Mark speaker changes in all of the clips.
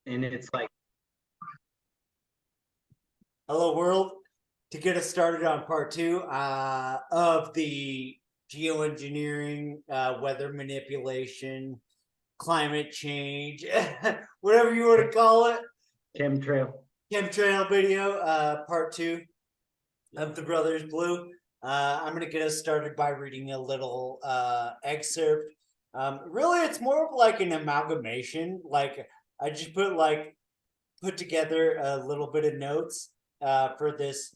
Speaker 1: And it's like,
Speaker 2: Hello, world. To get us started on part two of the geoengineering, weather manipulation, climate change, whatever you want to call it, chemtrail video, part two of the Brothers Blue. I'm going to get us started by reading a little excerpt. Really, it's more of like an amalgamation. Like I just put together a little bit of notes for this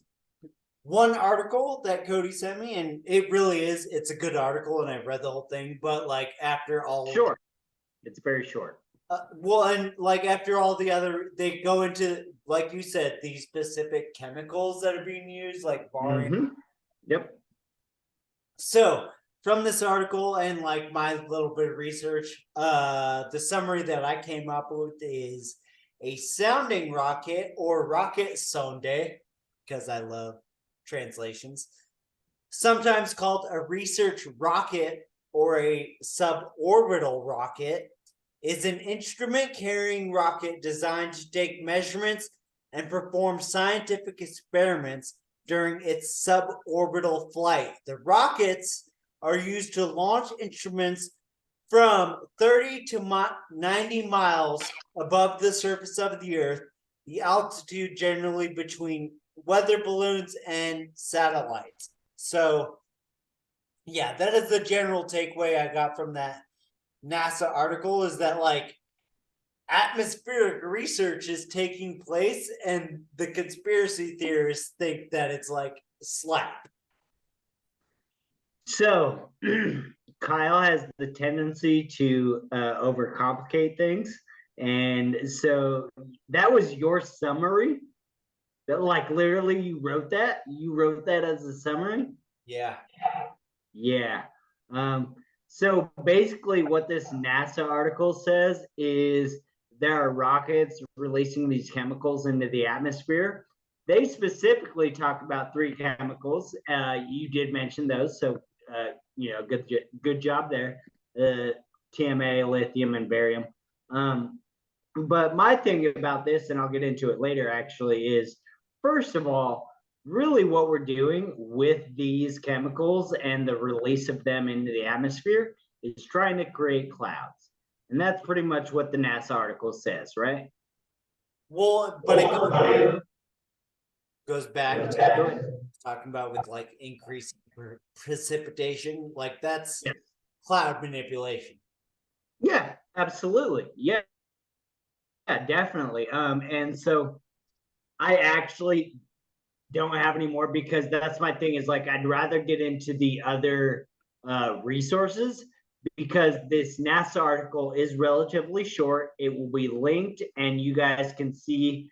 Speaker 2: one article that Cody sent me, and it's a good article, and I read the whole thing. But like after all,
Speaker 1: short. It's very short.
Speaker 2: And like after all the other, they go into, like you said, these specific chemicals that are being used, like barium.
Speaker 1: Mm-hmm. Yep.
Speaker 2: So from this article and like my little bit of research, the summary that I came up with is a sounding rocket or rocket sonde, because I love translations, sometimes called a research rocket or a suborbital rocket, is an instrument carrying rocket designed to take measurements and perform scientific experiments during its suborbital flight. The rockets are used to launch instruments from 30 to 90 miles above the surface of the Earth, the altitude generally between weather balloons and satellites. So, yeah, that is the general takeaway I got from that NASA article, is that like atmospheric research is taking place and the conspiracy theorists think that it's like slap.
Speaker 1: So Kyle has the tendency to overcomplicate things. And so that was your summary. That like literally you wrote that? You wrote that as a summary?
Speaker 2: Yeah.
Speaker 1: Yeah. So basically what this NASA article says is there are rockets releasing these chemicals into the atmosphere. They specifically talk about three chemicals. You did mention those, so good job there. TMA, lithium, and barium. But my thing about this, and I'll get into it later, actually, is first of all, really what we're doing with these chemicals and the release of them into the atmosphere is trying to create clouds. And that's pretty much what the NASA article says, right?
Speaker 2: Well, but it goes back to talking about with like increasing precipitation, like that's cloud manipulation.
Speaker 1: Yeah, absolutely. Yeah, definitely. And so I actually don't have any more because that's my thing, is like I'd rather get into the other resources, because this NASA article is relatively short. It will be linked and you guys can see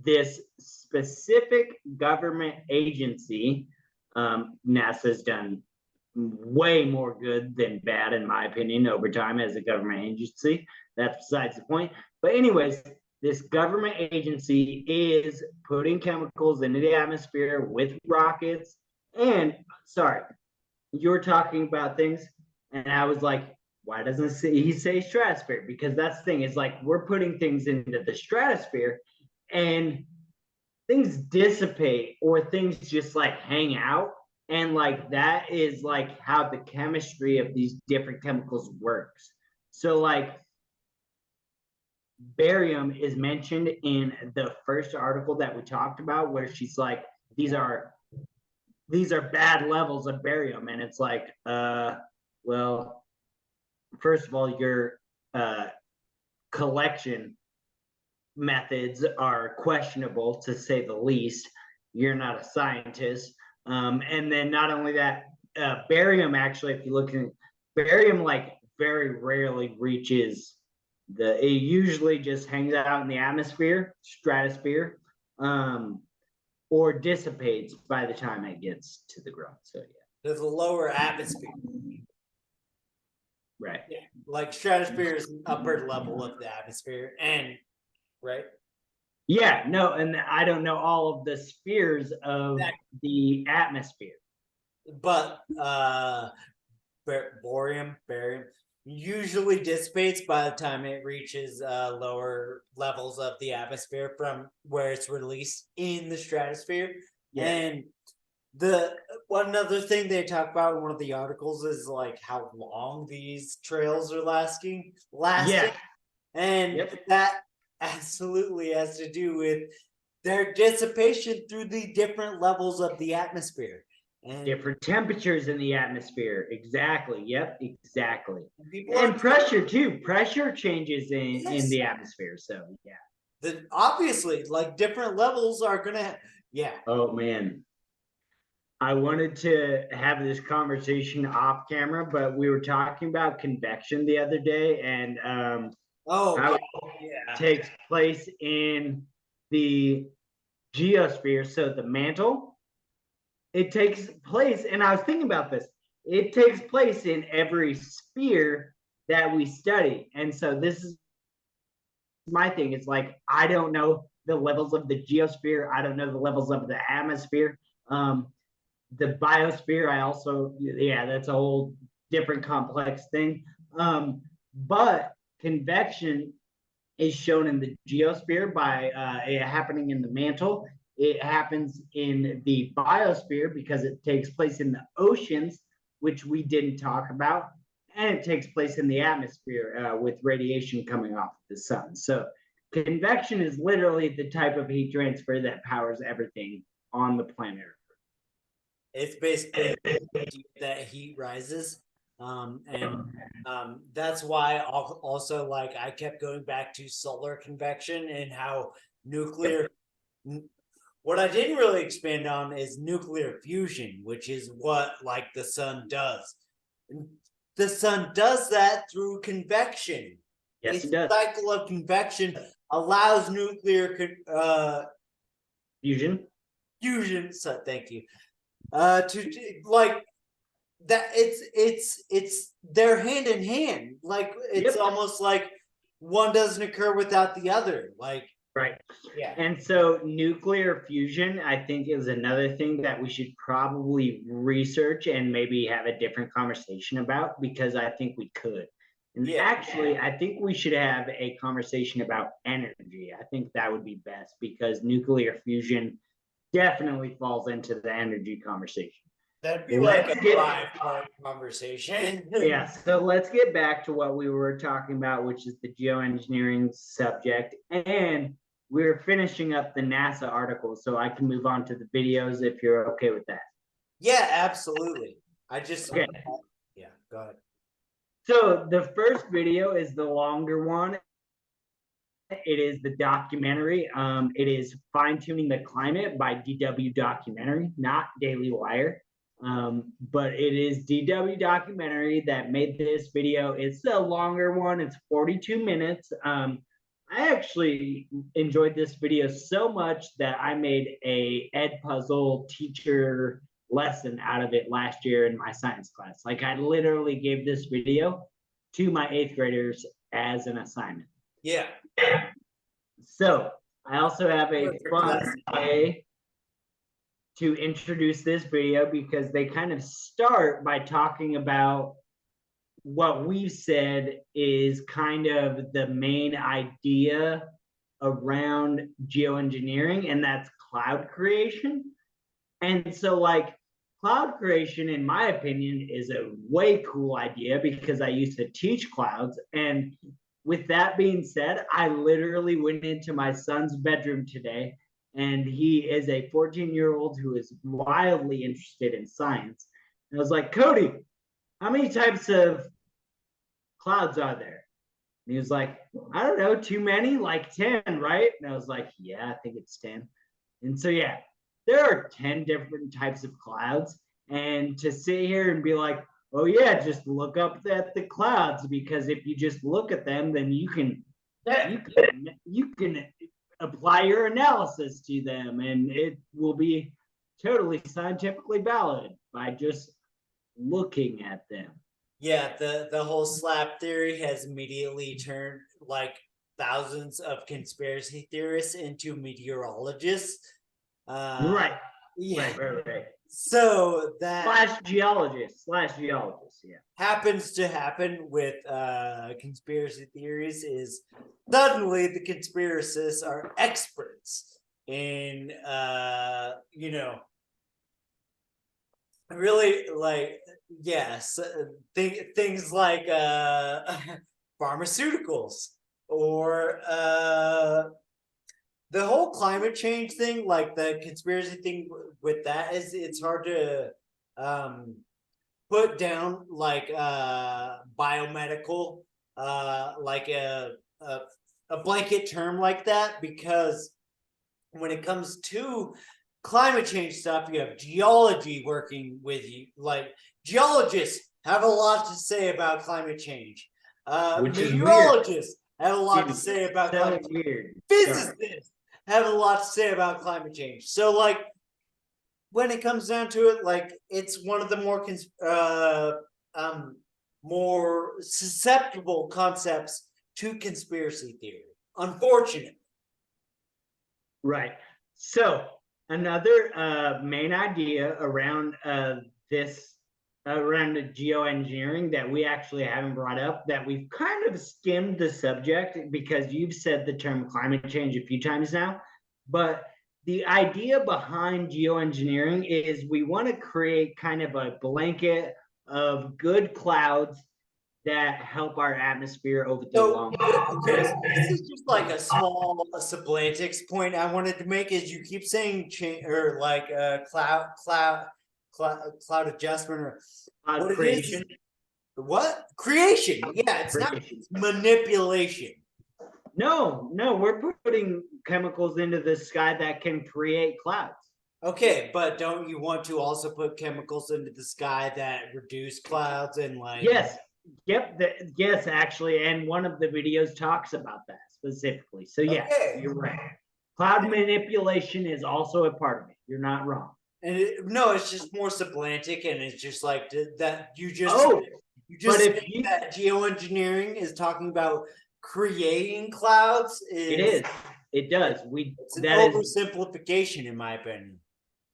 Speaker 1: this specific government agency. NASA's done way more good than bad, in my opinion, over time as a government agency. That's besides the point. But anyways, this government agency is putting chemicals into the atmosphere with rockets. And sorry, you were talking about things, and I was like, why doesn't he say stratosphere? Because that's the thing, is like we're putting things into the stratosphere and things dissipate or things just like hang out. And like that is like how the chemistry of these different chemicals works. So like barium is mentioned in the first article that we talked about, where she's like, these are bad levels of barium. And it's like, well, first of all, your collection methods are questionable, to say the least. You're not a scientist. And then not only that, barium, actually, if you look at barium, like very rarely reaches it usually just hangs out in the atmosphere, stratosphere, or dissipates by the time it gets to the ground. So yeah,
Speaker 2: There's a lower atmosphere.
Speaker 1: right.
Speaker 2: Yeah. Like stratosphere is an upper level of the atmosphere, and right.
Speaker 1: Yeah, no, and I don't know all of the spheres of the atmosphere.
Speaker 2: But barium, usually dissipates by the time it reaches lower levels of the atmosphere from where it's released in the stratosphere.
Speaker 1: Yeah.
Speaker 2: And the one other thing they talk about in one of the articles is like how long these trails are lasting.
Speaker 1: Yeah.
Speaker 2: And
Speaker 1: Yep.
Speaker 2: that absolutely has to do with their dissipation through the different levels of the atmosphere. And
Speaker 1: Different temperatures in the atmosphere. Exactly. Yep. Exactly.
Speaker 2: people are
Speaker 1: And pressure too. Pressure changes in
Speaker 2: yes,
Speaker 1: the atmosphere. So yeah.
Speaker 2: the obviously like different levels are gonna yeah.
Speaker 1: Oh man. I wanted to have this conversation off camera, but we were talking about convection the other day, and
Speaker 2: Oh
Speaker 1: how
Speaker 2: yeah,
Speaker 1: it
Speaker 2: yeah.
Speaker 1: takes place in the geosphere. So the mantle, it takes place, and I was thinking about this. It takes place in every sphere that we study, and so this is my thing. It's like I don't know the levels of the geosphere. I don't know the levels of the atmosphere. Um, the biosphere, I also, yeah, that's a whole different complex thing. But convection is shown in the geosphere by it happening in the mantle. It happens in the biosphere because it takes place in the oceans, which we didn't talk about, and it takes place in the atmosphere with radiation coming off the sun. So convection is literally the type of heat transfer that powers everything on the planet.
Speaker 2: It's basically that heat rises. And that's why also like I kept going back to solar convection and how nuclear. What I didn't really expand on is nuclear fusion, which is what like the sun does. The sun does that through convection.
Speaker 1: Yes, it
Speaker 2: Its
Speaker 1: does.
Speaker 2: cycle of convection allows nuclear
Speaker 1: Fusion.
Speaker 2: fusion. So thank you. To like that it's they're hand in hand, like it's
Speaker 1: Yep.
Speaker 2: almost like one doesn't occur without the other, like
Speaker 1: Right.
Speaker 2: yeah.
Speaker 1: And so nuclear fusion, I think, is another thing that we should probably research and maybe have a different conversation about because I think we could. And
Speaker 2: Yeah,
Speaker 1: actually, I think we should have a conversation about energy. I think that would be best because nuclear fusion definitely falls into the energy conversation.
Speaker 2: that'd be like a
Speaker 1: Let's get
Speaker 2: 5 part conversation.
Speaker 1: Yeah, so let's get back to what we were talking about, which is the geoengineering subject. And we're finishing up the NASA article, so I can move on to the videos if you're okay with that.
Speaker 2: Yeah, absolutely. I just
Speaker 1: Okay,
Speaker 2: yeah, go ahead.
Speaker 1: so the first video is the longer one. It is the documentary. It is Fine Tuning the Climate by DW Documentary, not Daily Wire. But it is DW Documentary that made this video. It's a longer one, it's 42 minutes. I actually enjoyed this video so much that I made a Ed Puzzle teacher lesson out of it last year in my science class. Like I literally gave this video to my 8th graders as an assignment.
Speaker 2: Yeah,
Speaker 1: So I also have a
Speaker 2: perfect
Speaker 1: fun
Speaker 2: lesson.
Speaker 1: way to introduce this video because they kind of start by talking about what we've said is kind of the main idea around geoengineering, and that's cloud creation. And so, like, cloud creation, in my opinion, is a way cool idea because I used to teach clouds. And with that being said, I literally went into my son's bedroom today, and he is a 14-year-old who is wildly interested in science. And I was like, Cody, how many types of clouds are there? And he was like, I don't know, too many, like 10, right? And I was like, yeah, I think it's 10. And so, yeah, there are 10 different types of clouds. And to sit here and be like, oh, yeah, just look up at the clouds, because if you just look at them, then you can apply your analysis to them, and it will be totally scientifically valid by just looking at them.
Speaker 2: Yeah, the whole slap theory has immediately turned like thousands of conspiracy theorists into meteorologists. Uh,
Speaker 1: Right.
Speaker 2: Yeah.
Speaker 1: Right.
Speaker 2: So that
Speaker 1: Slash geologist, yeah.
Speaker 2: happens to happen with conspiracy theories is suddenly the conspiracists are experts in really like yes things like pharmaceuticals or the whole climate change thing, like the conspiracy thing with that is it's hard to um put down like biomedical like a a blanket term like that, because when it comes to climate change stuff, you have geology working with you. Like geologists have a lot to say about climate change.
Speaker 1: Which is weird.
Speaker 2: Meteorologists have a lot to
Speaker 1: Dude,
Speaker 2: say about
Speaker 1: so
Speaker 2: climate change.
Speaker 1: weird. Sorry.
Speaker 2: Physicists have a lot to say about climate change. So, like, when it comes down to it, like, it's one of the more susceptible concepts to conspiracy theory. Unfortunately.
Speaker 1: Right. So another main idea around this around the geoengineering that we actually haven't brought up, that we've kind of skimmed the subject because you've said the term climate change a few times now, but the idea behind geoengineering is we want to create kind of a blanket of good clouds that help our atmosphere over the
Speaker 2: So,
Speaker 1: long term.
Speaker 2: okay, so this is just like a small semantics point I wanted to make. Is you keep saying or like cloud adjustment, or what it is?
Speaker 1: Creation.
Speaker 2: What creation? Yeah, it's not
Speaker 1: Creation.
Speaker 2: manipulation.
Speaker 1: No, we're putting chemicals into the sky that can create clouds.
Speaker 2: Okay, but don't you want to also put chemicals into the sky that reduce clouds and like?
Speaker 1: Yes, yes, actually, and one of the videos talks about that specifically. So yeah,
Speaker 2: Okay.
Speaker 1: you're right. Cloud manipulation is also a part of it. You're not wrong.
Speaker 2: And no, it's just more sublantic, and it's just like that you just
Speaker 1: Oh,
Speaker 2: you just
Speaker 1: but if
Speaker 2: think
Speaker 1: you,
Speaker 2: that geoengineering is talking about creating clouds
Speaker 1: it is, it does.
Speaker 2: It's an
Speaker 1: That is
Speaker 2: oversimplification, in my opinion.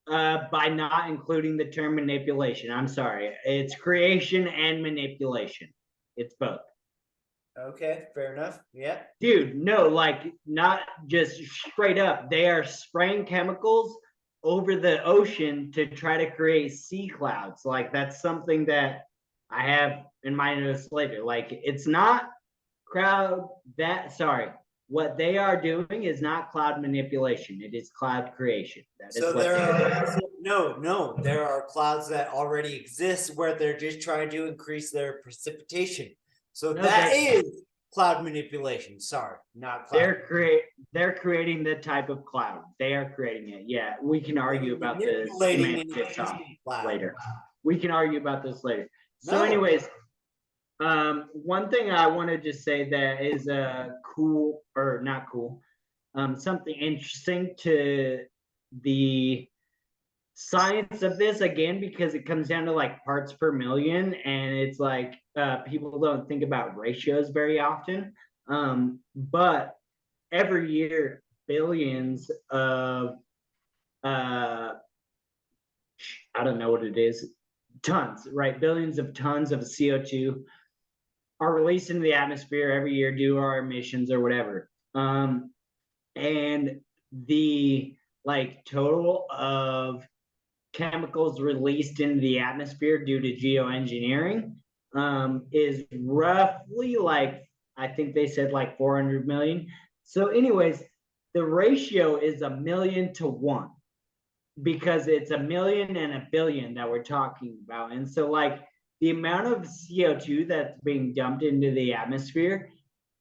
Speaker 1: by not including the term manipulation. I'm sorry. It's creation and manipulation. It's both.
Speaker 2: Okay, fair enough. Yeah.
Speaker 1: Dude, no, like not just straight up. They are spraying chemicals over the ocean to try to create sea clouds. Like that's something that I have in my notes later. Like it's not crowd that sorry. What they are doing is not cloud manipulation. It is cloud creation. That is
Speaker 2: So
Speaker 1: what
Speaker 2: there
Speaker 1: they
Speaker 2: are
Speaker 1: are.
Speaker 2: no, there are clouds that already exist where they're just trying to increase their precipitation. So
Speaker 1: No,
Speaker 2: that is cloud manipulation. Sorry, not cloud.
Speaker 1: they're creating the type of cloud. They are creating it. Yeah, we can argue about the
Speaker 2: Manipulating an
Speaker 1: semantics
Speaker 2: existing cloud.
Speaker 1: later. We can argue about this later. So,
Speaker 2: No.
Speaker 1: anyways, one thing I wanted to say that is cool or not cool, something interesting to the science of this again, because it comes down to like parts per million, and it's like people don't think about ratios very often. But every year, billions of I don't know what it is, tons, right? Billions of tons of CO2 are released into the atmosphere every year due to our emissions or whatever. And the like total of chemicals released into the atmosphere due to geoengineering is roughly like, I think they said like 400 million. So, anyways, the ratio is 1,000,000 to 1 because it's 1,000,000 and 1,000,000,000 that we're talking about. And so, like, the amount of CO2 that's being dumped into the atmosphere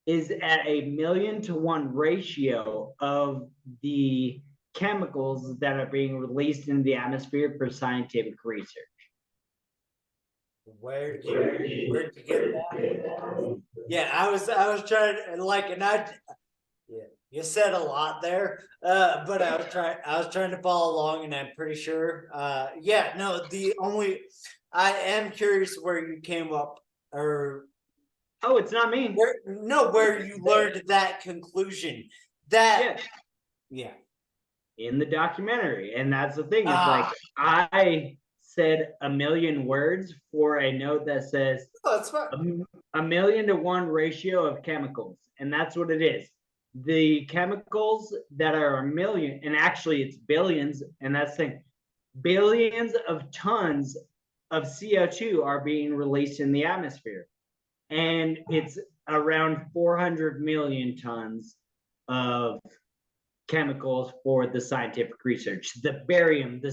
Speaker 1: is at 1,000,000 to 1 ratio of the chemicals that are being released into the atmosphere for scientific research.
Speaker 2: Where'd you get that? Yeah, I was trying to like, and yeah, you said a lot there, but I was trying to follow along, and I'm pretty sure, yeah, no, I am curious where you came up, or
Speaker 1: Oh, it's not me.
Speaker 2: where you learned that conclusion. That,
Speaker 1: Yeah.
Speaker 2: yeah.
Speaker 1: in the documentary. And that's the thing, is like
Speaker 2: Ah,
Speaker 1: I said a million words for a note that says
Speaker 2: oh, that's fine.
Speaker 1: a 1,000,000 to 1 ratio of chemicals. And that's what it is. The chemicals that are a million, and actually it's billions, and that's the thing, billions of tons of CO2 are being released in the atmosphere. And it's around 400 million tons of chemicals for the scientific research, the barium, the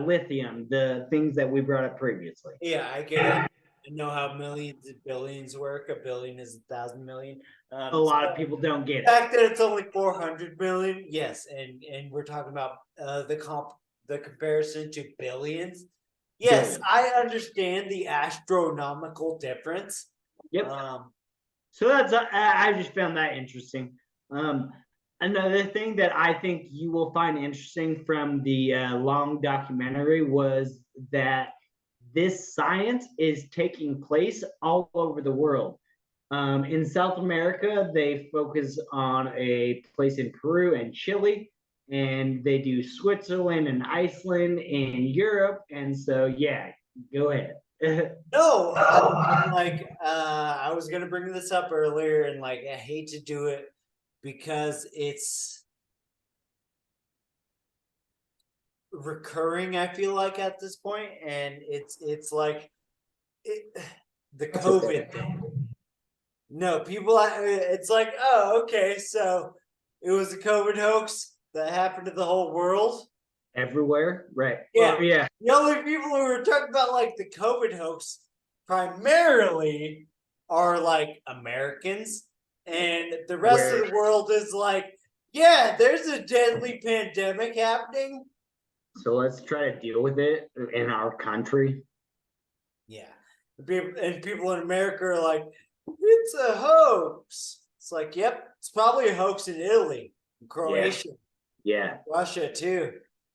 Speaker 1: lithium, the things that we brought up previously.
Speaker 2: Yeah, I get it. I know how millions and billions work. A billion is 1,000 million.
Speaker 1: A lot
Speaker 2: So
Speaker 1: of people don't get
Speaker 2: the
Speaker 1: it.
Speaker 2: fact that it's only 400 million, yes, and we're talking about the comparison to billions. Yes,
Speaker 1: Billion.
Speaker 2: I understand the astronomical difference.
Speaker 1: Yep.
Speaker 2: Um,
Speaker 1: So that's I just found that interesting. Um, Another thing that I think you will find interesting from the long documentary was that this science is taking place all over the world. In South America, they focus on a place in Peru and Chile, and they do Switzerland and Iceland and Europe. And so, yeah, go ahead.
Speaker 2: no, like I was gonna bring this up earlier, and like I hate to do it because it's recurring. I feel like at this point, and it's like it, the
Speaker 1: That's okay.
Speaker 2: COVID thing. No, people. It's like, oh, okay, so it was a COVID hoax that happened to the whole world.
Speaker 1: Everywhere, right?
Speaker 2: Yeah,
Speaker 1: Oh, yeah,
Speaker 2: the only people who were talking about like the COVID hoax primarily are like Americans, and the rest of
Speaker 1: where
Speaker 2: the world is like, yeah, there's a deadly pandemic happening.
Speaker 1: so let's try to deal with it in our country.
Speaker 2: Yeah, and people in America are like, it's a hoax. It's like, yep, it's probably a hoax in Italy,
Speaker 1: Yeah,
Speaker 2: Croatia,
Speaker 1: yeah.
Speaker 2: Russia too.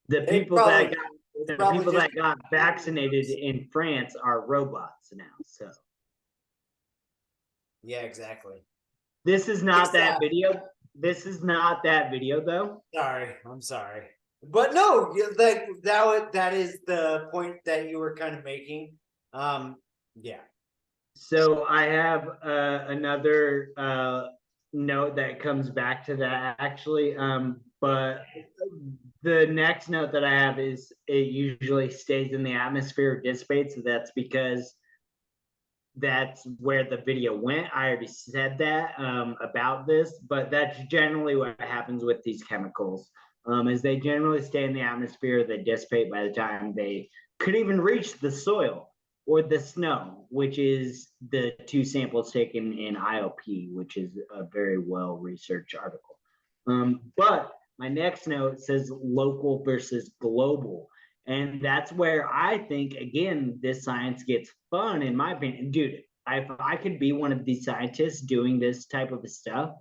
Speaker 1: The
Speaker 2: They
Speaker 1: people that
Speaker 2: probably
Speaker 1: got
Speaker 2: it's
Speaker 1: the
Speaker 2: probably
Speaker 1: people
Speaker 2: just
Speaker 1: that got vaccinated in France are robots now. So
Speaker 2: yeah, exactly.
Speaker 1: this is not
Speaker 2: Fix
Speaker 1: that
Speaker 2: that.
Speaker 1: video. This is not that video though.
Speaker 2: Sorry, I'm sorry, but no, that is the point that you were kind of making. Yeah.
Speaker 1: So I have another note that comes back to that actually. But the next note that I have is it usually stays in the atmosphere, dissipates. So that's because that's where the video went. I already said that about this, but that's generally what happens with these chemicals. Is they generally stay in the atmosphere, they dissipate by the time they could even reach the soil or the snow, which is the two samples taken in IOP, which is a very well researched article. But my next note says local versus global. And that's where I think, again, this science gets fun, in my opinion. Dude, if I could be one of these scientists doing this type of stuff,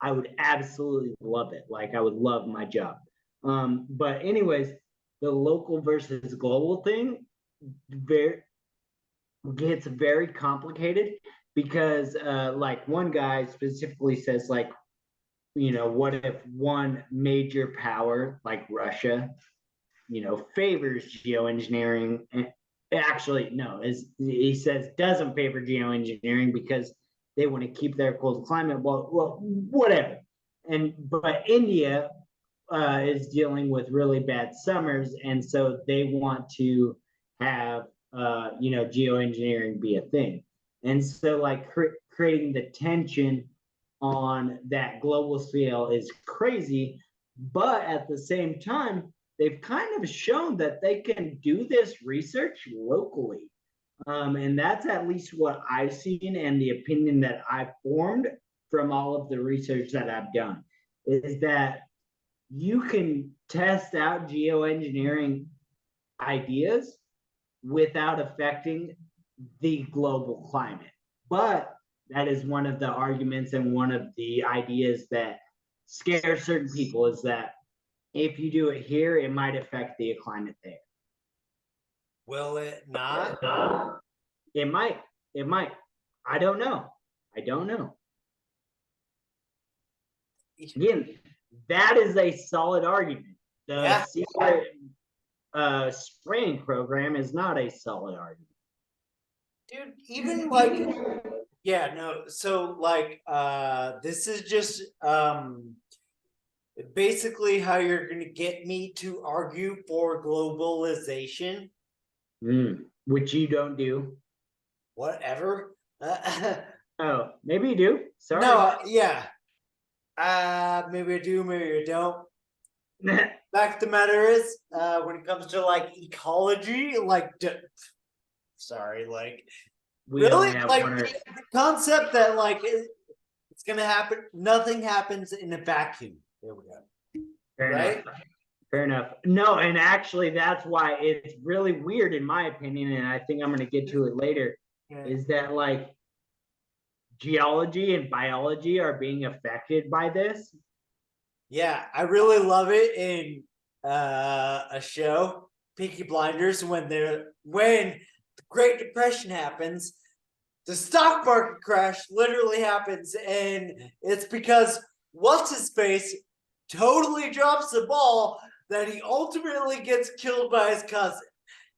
Speaker 1: I would absolutely love it. Like, I would love my job. But, anyways, the local versus global thing very, gets very complicated because, like, one guy specifically says, like, what if one major power like Russia favors geoengineering. Actually, no, as he says, doesn't favor geoengineering because they want to keep their cold climate. Well, whatever. And but India is dealing with really bad summers, and so they want to have geoengineering be a thing. And so, like creating the tension on that global scale is crazy, but at the same time, they've kind of shown that they can do this research locally. And that's at least what I've seen and the opinion that I've formed from all of the research that I've done is that you can test out geoengineering ideas without affecting the global climate. But that is one of the arguments and one of the ideas that scare certain people is that if you do it here, it might affect the climate there.
Speaker 2: Will it not?
Speaker 1: It might. It might. I don't know. I don't know. Again, that is a solid argument. The
Speaker 2: Yeah,
Speaker 1: secret spraying program is not a solid argument.
Speaker 2: dude, even like, yeah, no, so like this is just basically how you're gonna get me to argue for globalization.
Speaker 1: Which you don't do.
Speaker 2: Whatever.
Speaker 1: Oh, maybe you do. Sorry.
Speaker 2: No, yeah. Maybe I do, maybe I don't. Fact of the matter is, when it comes to like ecology, like, sorry, like,
Speaker 1: We
Speaker 2: really,
Speaker 1: only have
Speaker 2: like
Speaker 1: one
Speaker 2: the
Speaker 1: Earth.
Speaker 2: concept that like it's gonna happen. Nothing happens in a vacuum. There we go.
Speaker 1: Fair
Speaker 2: Right?
Speaker 1: enough. Fair enough. No, and actually, that's why it's really weird, in my opinion, and I think I'm going to get to it later,
Speaker 2: Yeah.
Speaker 1: is that like geology and biology are being affected by this.
Speaker 2: Yeah, I really love it in a show, Peaky Blinders, when the Great Depression happens, the stock market crash literally happens, and it's because what's his face totally drops the ball that he ultimately gets killed by his cousin.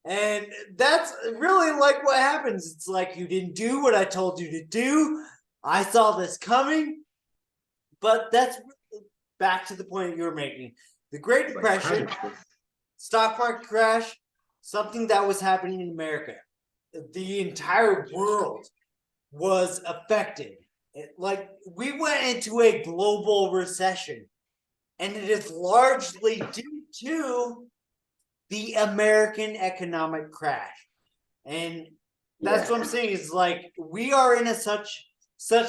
Speaker 2: And that's really like what happens. It's like you didn't do what I told you to do. I saw this coming, but that's back to the point you were making. The Great Depression, stock market crash, something that was happening in America. The entire world was affected. Like we went into a global recession, and it is largely due to the American economic crash. And that's what I'm saying is like we are in such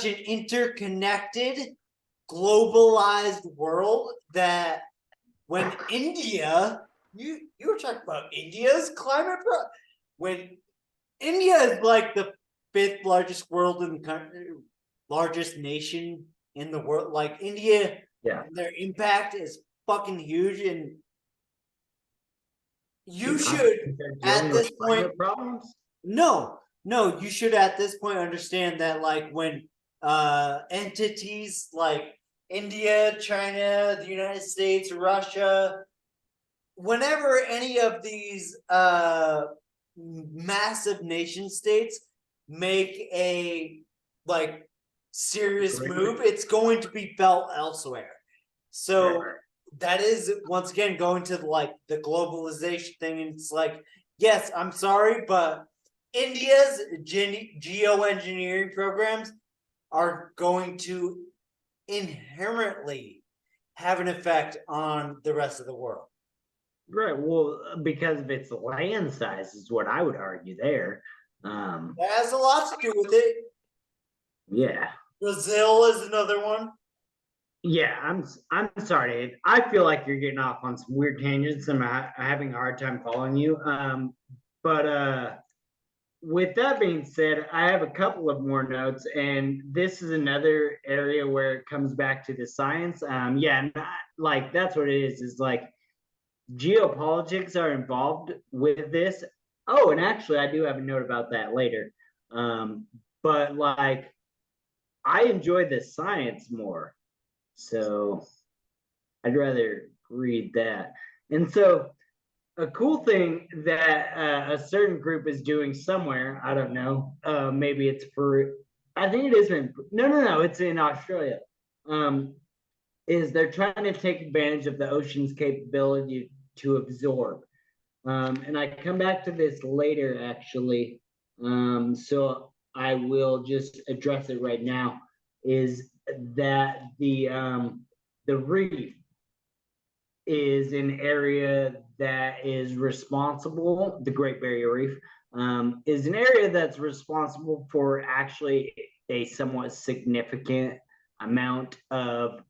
Speaker 2: an interconnected, globalized world that when India, you were talking about India's climate, when India is like the fifth largest world in the country, largest nation in the world. Like India,
Speaker 1: Yeah.
Speaker 2: their impact is fucking huge, and you
Speaker 1: Dude,
Speaker 2: should
Speaker 1: they're dealing
Speaker 2: at
Speaker 1: with
Speaker 2: this point.
Speaker 1: climate problems.
Speaker 2: No, you should at this point understand that like when entities like India, China, the United States, Russia, whenever any of these massive nation states make a like serious move, it's going to be felt elsewhere. So that is once again going to like the globalization thing, and it's like, yes, I'm sorry, but India's geoengineering programs are going to inherently have an effect on the rest of the world.
Speaker 1: Right. Well, because of its land size is what I would argue there.
Speaker 2: That has a lot to do with it.
Speaker 1: Yeah.
Speaker 2: Brazil is another one.
Speaker 1: Yeah, I'm sorry. I feel like you're getting off on some weird tangents and I'm having a hard time following you. But with that being said, I have a couple of more notes, and this is another area where it comes back to the science. Yeah, like that's what it is like geopolitics are involved with this. Oh, and actually, I do have a note about that later. But like, I enjoy the science more, so I'd rather read that. And so, a cool thing that a certain group is doing somewhere, I don't know, maybe it's Peru. I think it is in, no, it's in Australia. Um, is they're trying to take advantage of the ocean's capability to absorb. And I come back to this later, actually. So I will just address it right now. Is that the reef is an area that is responsible, the Great Barrier Reef, is an area that's responsible for actually a somewhat significant amount of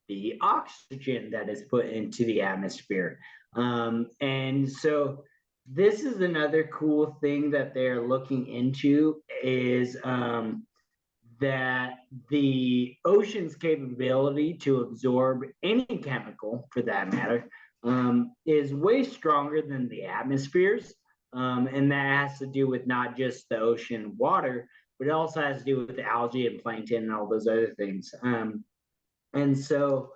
Speaker 1: the oxygen that is put into the atmosphere. And so this is another cool thing that they're looking into is that the ocean's capability to absorb any chemical, for that matter, is way stronger than the atmosphere's. And that has to do with not just the ocean water, but it also has to do with the algae and plankton and all those other things. And so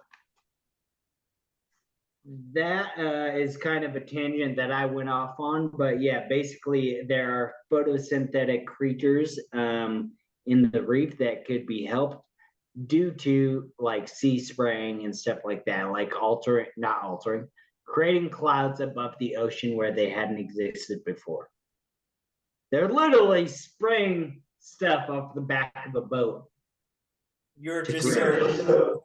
Speaker 1: That is kind of a tangent that I went off on, but yeah, basically there are photosynthetic creatures in the reef that could be helped due to like sea spraying and stuff like that, like not altering, creating clouds above the ocean where they hadn't existed before. They're literally spraying stuff off the back of a boat.
Speaker 2: You're
Speaker 1: To
Speaker 2: just
Speaker 1: create-
Speaker 2: so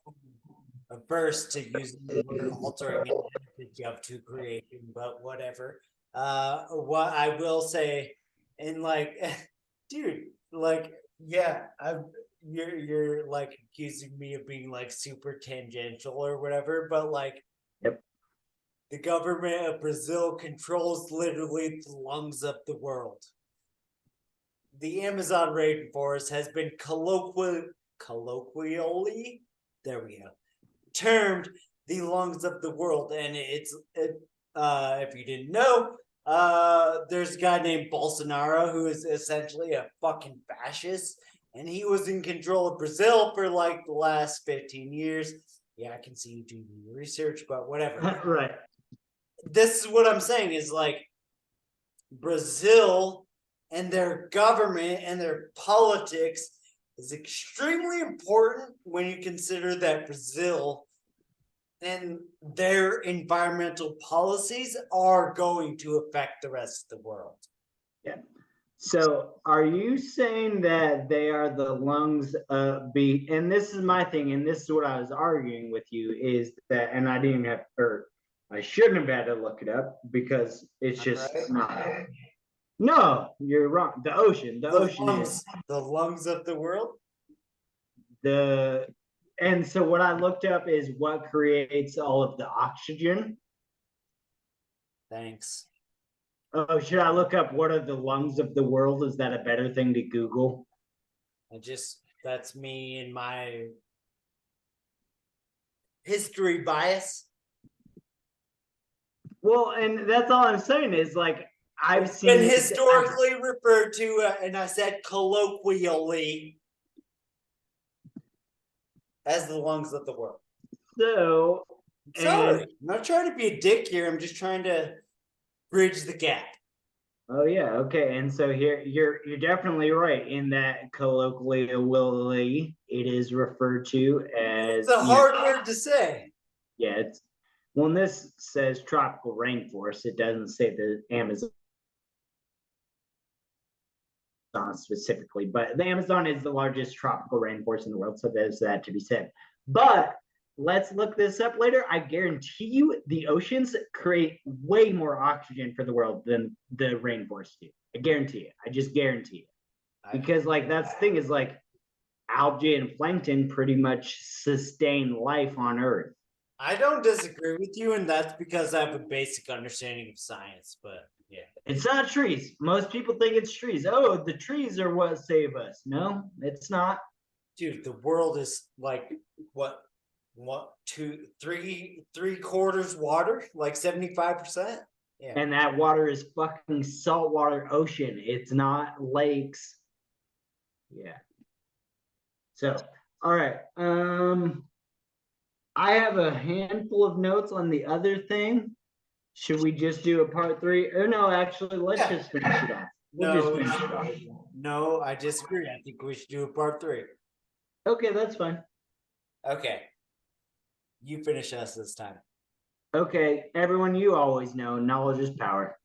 Speaker 2: averse to using the word altering to jump to creation, but whatever. What I will say, and like, dude, like, yeah, you're like accusing me of being like super tangential or whatever, but like,
Speaker 1: Yep.
Speaker 2: the government of Brazil controls literally the lungs of the world. The Amazon rainforest has been colloquially, there we go, termed the lungs of the world, and if you didn't know, there's a guy named Bolsonaro who is essentially a fucking fascist, and he was in control of Brazil for like the last 15 years. Yeah, I can see you doing your research, but whatever.
Speaker 1: Right.
Speaker 2: This is what I'm saying is like Brazil and their government and their politics is extremely important when you consider that Brazil and their environmental policies are going to affect the rest of the world.
Speaker 1: Yeah. So are you saying that they are the lungs of be and this is my thing, and this is what I was arguing with you, is that, and I didn't have, or I shouldn't have had to look it up because it's just
Speaker 2: Right?
Speaker 1: not. No, you're wrong. The ocean. The ocean is
Speaker 2: The lungs of the world.
Speaker 1: the and so what I looked up is what creates all of the oxygen.
Speaker 2: Thanks.
Speaker 1: Oh, should I look up what are the lungs of the world? Is that a better thing to Google?
Speaker 2: That's me and my history bias.
Speaker 1: Well, and that's all I'm saying is like I've
Speaker 2: It's
Speaker 1: seen
Speaker 2: been historically referred to, and I said colloquially, as the lungs of the world.
Speaker 1: So,
Speaker 2: Sorry,
Speaker 1: and
Speaker 2: I'm not trying to be a dick here. I'm just trying to bridge the gap.
Speaker 1: oh yeah, okay. And so here you're definitely right in that colloquially it is referred to as,
Speaker 2: It's a hard word to say.
Speaker 1: yeah, it's well, this says tropical rainforest. It doesn't say the Amazon specifically, but the Amazon is the largest tropical rainforest in the world, so there's that to be said. But let's look this up later. I guarantee you the oceans create way more oxygen for the world than the rainforests do. I guarantee it. I just guarantee it. Because like that's the thing is like algae and plankton pretty much sustain life on Earth.
Speaker 2: I don't disagree with you, and that's because I have a basic understanding of science, but yeah.
Speaker 1: It's not trees. Most people think it's trees. Oh, the trees are what save us. No, it's not.
Speaker 2: Dude, the world is like what, two, three quarters water, like 75%. Yeah.
Speaker 1: And that water is fucking saltwater ocean. It's not lakes. Yeah. So, all right. I have a handful of notes on the other thing. Should we just do a part 3? Or no, actually, let's just finish it off. We'll just finish it off.
Speaker 2: No, I disagree. I think we should do a part 3.
Speaker 1: Okay, that's fine.
Speaker 2: Okay. You finish us this time.
Speaker 1: Okay, everyone, you always know knowledge is power.